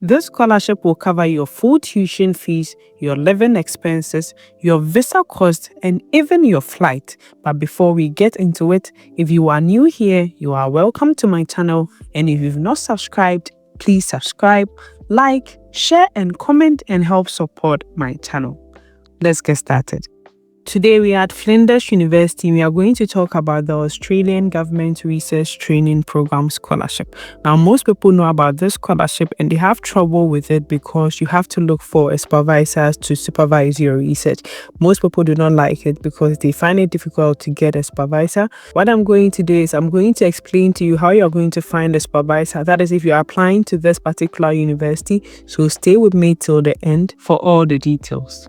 This scholarship will cover your full tuition fees, your living expenses, your visa cost, and even your flight. But before we get into it, if you are new here, you are welcome to my channel. And if you've not subscribed, please subscribe, like, share, and comment and help support my channel. Let's get started. Today we are at Flinders University. We are going to talk about the Australian Government Research Training Program Scholarship. Now, most people know about this scholarship and they have trouble with it because you have to look for a supervisor to supervise your research. Most people do not like it because they find it difficult to get a supervisor. What I'm going to do is I'm going to explain to you how you're going to find a supervisor. That is if you're applying to this particular university. So stay with me till the end for all the details.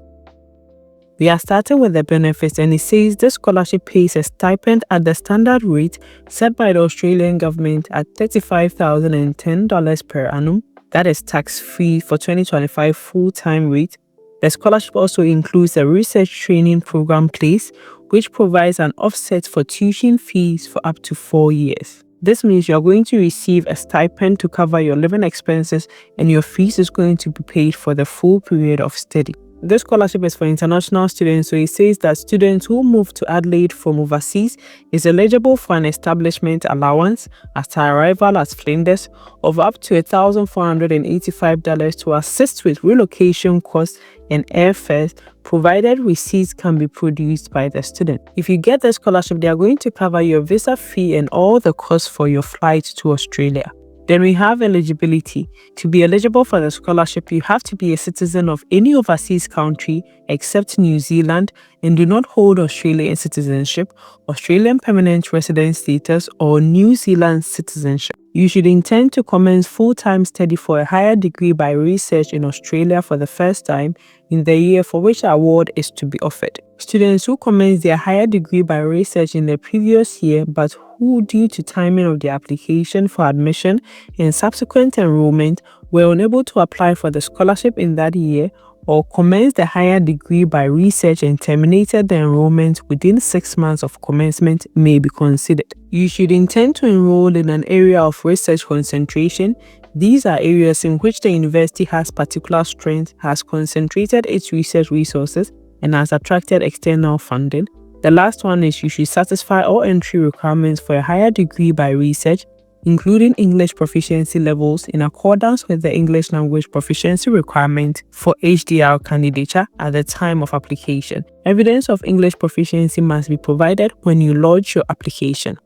We are starting with the benefits, and it says this scholarship pays a stipend at the standard rate set by the Australian government at $35,010 per annum. That is tax-free for 2025 full-time rate. The scholarship also includes a research training program place, which provides an offset for tuition fees for up to 4 years. This means you're going to receive a stipend to cover your living expenses, and your fees is going to be paid for the full period of study. This scholarship is for international students, so it says that students who move to Adelaide from overseas is eligible for an establishment allowance after arrival at Flinders of up to $1,485 to assist with relocation costs and airfares, provided receipts can be produced by the student. If you get the scholarship, they are going to cover your visa fee and all the costs for your flight to Australia. Then we have eligibility. To be eligible for the scholarship, you have to be a citizen of any overseas country except New Zealand and do not hold Australian citizenship, Australian permanent resident status, or New Zealand citizenship. You should intend to commence full-time study for a higher degree by research in Australia for the first time in the year for which the award is to be offered. Students who commence their higher degree by research in the previous year but who, due to timing of their application for admission and subsequent enrollment, were unable to apply for the scholarship in that year, or commenced the higher degree by research and terminated the enrollment within 6 months of commencement may be considered. You should intend to enroll in an area of research concentration. These are areas in which the university has particular strength, has concentrated its research resources, and has attracted external funding. The last one is you should satisfy all entry requirements for a higher degree by research, including English proficiency levels in accordance with the English language proficiency requirement for HDR candidature at the time of application. Evidence of English proficiency must be provided when you lodge your application.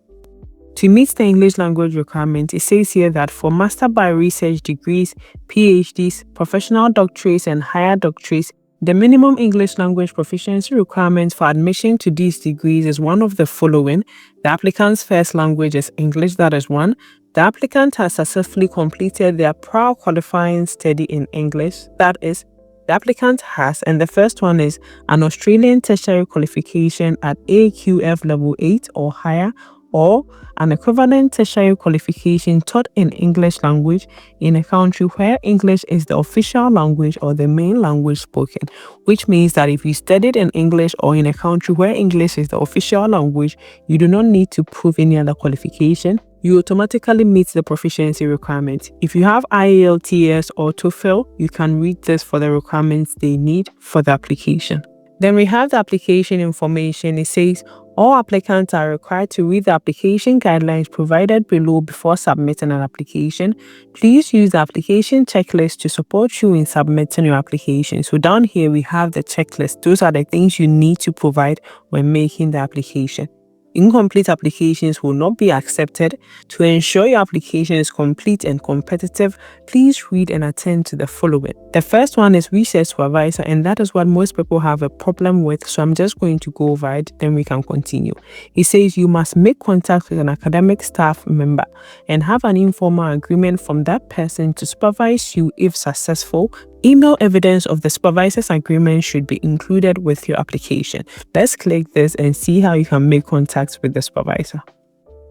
To meet the English language requirement, it says here that for Master by Research degrees, PhDs, professional doctorates, and higher doctorates, the minimum English language proficiency requirement for admission to these degrees is one of the following. The applicant's first language is English, that is one. The applicant has successfully completed their prior qualifying study in English, that is, the applicant has, and the first one is an Australian tertiary qualification at AQF level 8 or higher, or an equivalent tertiary qualification taught in English language in a country where English is the official language or the main language spoken, which means that if you studied in English or in a country where English is the official language, you do not need to prove any other qualification. You automatically meet the proficiency requirement. If you have IELTS or TOEFL, you can read this for the requirements they need for the application. Then we have the application information. It says all applicants are required to read the application guidelines provided below before submitting an application. Please use the application checklist to support you in submitting your application. So down here we have the checklist. Those are the things you need to provide when making the application. Incomplete applications will not be accepted. To ensure your application is complete and competitive, please read and attend to the following. The first one is research supervisor, and that is what most people have a problem with, so I'm just going to go over it, then we can continue. It says you must make contact with an academic staff member and have an informal agreement from that person to supervise you if successful. Email evidence of the supervisor's agreement should be included with your application. Let's click this and see how you can make contact with the supervisor.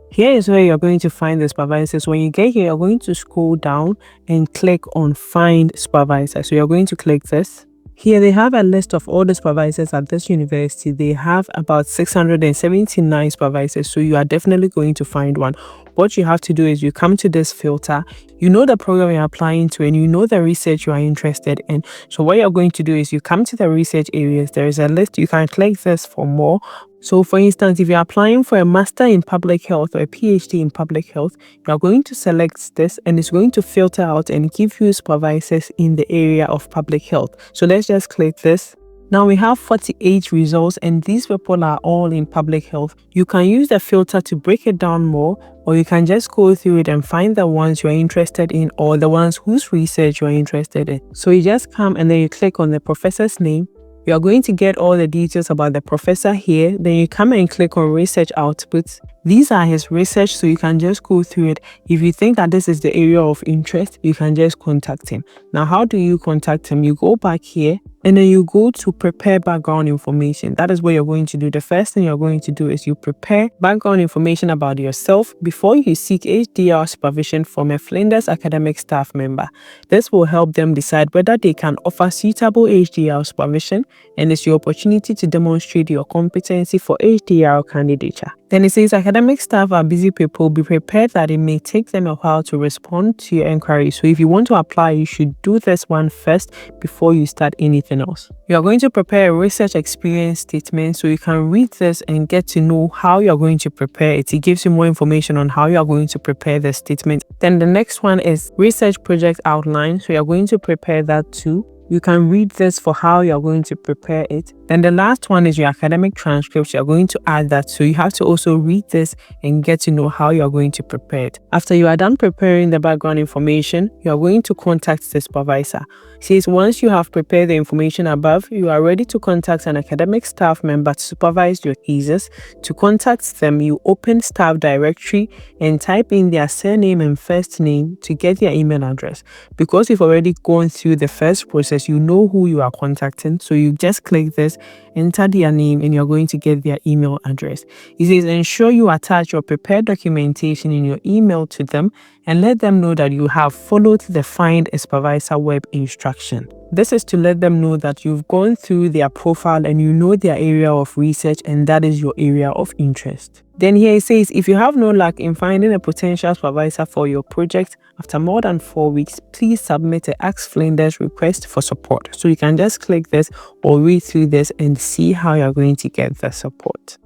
Here is where you're going to find the supervisors. When you get here, you're going to scroll down and click on Find Supervisor. So you're going to click this. Here they have a list of all the supervisors at this university. They have about 679 supervisors, so you are definitely going to find one. What you have to do is you come to this filter, you know the program you're applying to, and you know the research you are interested in. So what you're going to do is you come to the research areas. There is a list. You can click this for more. So for instance, if you're applying for a master in public health or a PhD in public health, you are going to select this and it's going to filter out and give you supervisors in the area of public health. So let's just click this. Now we have 48 results and these people are all in public health. You can use the filter to break it down more, or you can just go through it and find the ones you're interested in or the ones whose research you're interested in. So you just come and then you click on the professor's name. You are going to get all the details about the professor here. Then you come and click on research outputs. These are his research, so you can just go through it. If you think that this is the area of interest, you can just contact him. Now, how do you contact him? You go back here and then you go to prepare background information. That is what you're going to do. The first thing you're going to do is you prepare background information about yourself before you seek HDR supervision from a Flinders academic staff member. This will help them decide whether they can offer suitable HDR supervision, and it's your opportunity to demonstrate your competency for HDR candidature. Then it says academic staff are busy people. Be prepared that it may take them a while to respond to your inquiry. So if you want to apply, you should do this one first before you start anything else. You are going to prepare a research experience statement, so you can read this and get to know how you are going to prepare it. It gives you more information on how you are going to prepare the statement. Then the next one is research project outline. So you are going to prepare that too. You can read this for how you're going to prepare it. Then the last one is your academic transcript. You're going to add that. So you have to also read this and get to know how you're going to prepare it. After you are done preparing the background information, you are going to contact the supervisor. It says once you have prepared the information above, you are ready to contact an academic staff member to supervise your thesis. To contact them, you open staff directory and type in their surname and first name to get their email address. Because you've already gone through the first process, you know who you are contacting. So you just click this, enter their name, and you're going to get their email address. It says ensure you attach your prepared documentation in your email to them and let them know that you have followed the Find a Supervisor web instruction. This is to let them know that you've gone through their profile and you know their area of research and that is your area of interest. Then here it says, if you have no luck in finding a potential supervisor for your project after more than 4 weeks, please submit an Ask Flinders request for support. So you can just click this or read through this and see how you're going to get the support.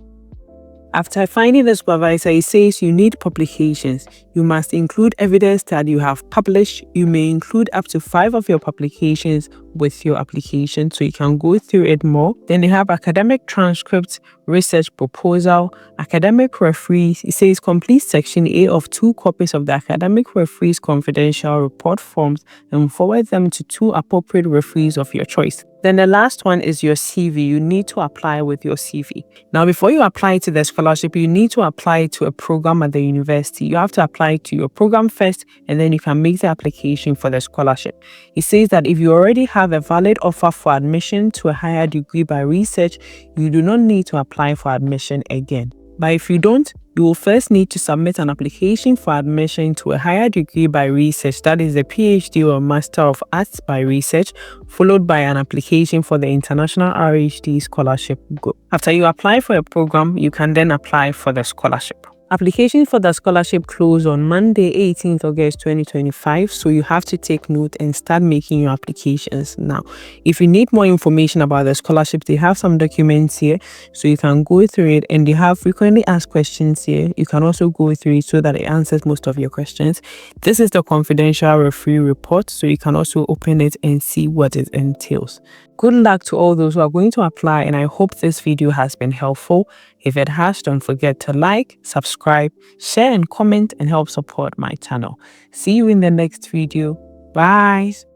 After finding the supervisor, it says you need publications. You must include evidence that you have published. You may include up to 5 of your publications with your application, so you can go through it more. Then they have academic transcripts, research proposal, academic referees. It says complete section A of 2 copies of the academic referees confidential report forms and forward them to 2 appropriate referees of your choice. Then the last one is your CV. You need to apply with your CV. Now, before you apply to the scholarship, you need to apply to a program at the university. You have to apply to your program first, and then you can make the application for the scholarship. It says that if you already have a valid offer for admission to a higher degree by research, you do not need to apply for admission again. But if you don't, you will first need to submit an application for admission to a higher degree by research, that is a PhD or Master of Arts by research, followed by an application for the International RHD Scholarship Group. After you apply for a program, you can then apply for the scholarship. Application for the scholarship closed on Monday, 18th August 2025, so you have to take note and start making your applications now. If you need more information about the scholarship, they have some documents here, so you can go through it, and they have frequently asked questions here. You can also go through it so that it answers most of your questions. This is the confidential referee report, so you can also open it and see what it entails. Good luck to all those who are going to apply, and I hope this video has been helpful. If it has, don't forget to like, subscribe, share and comment and help support my channel. See you in the next video. Bye.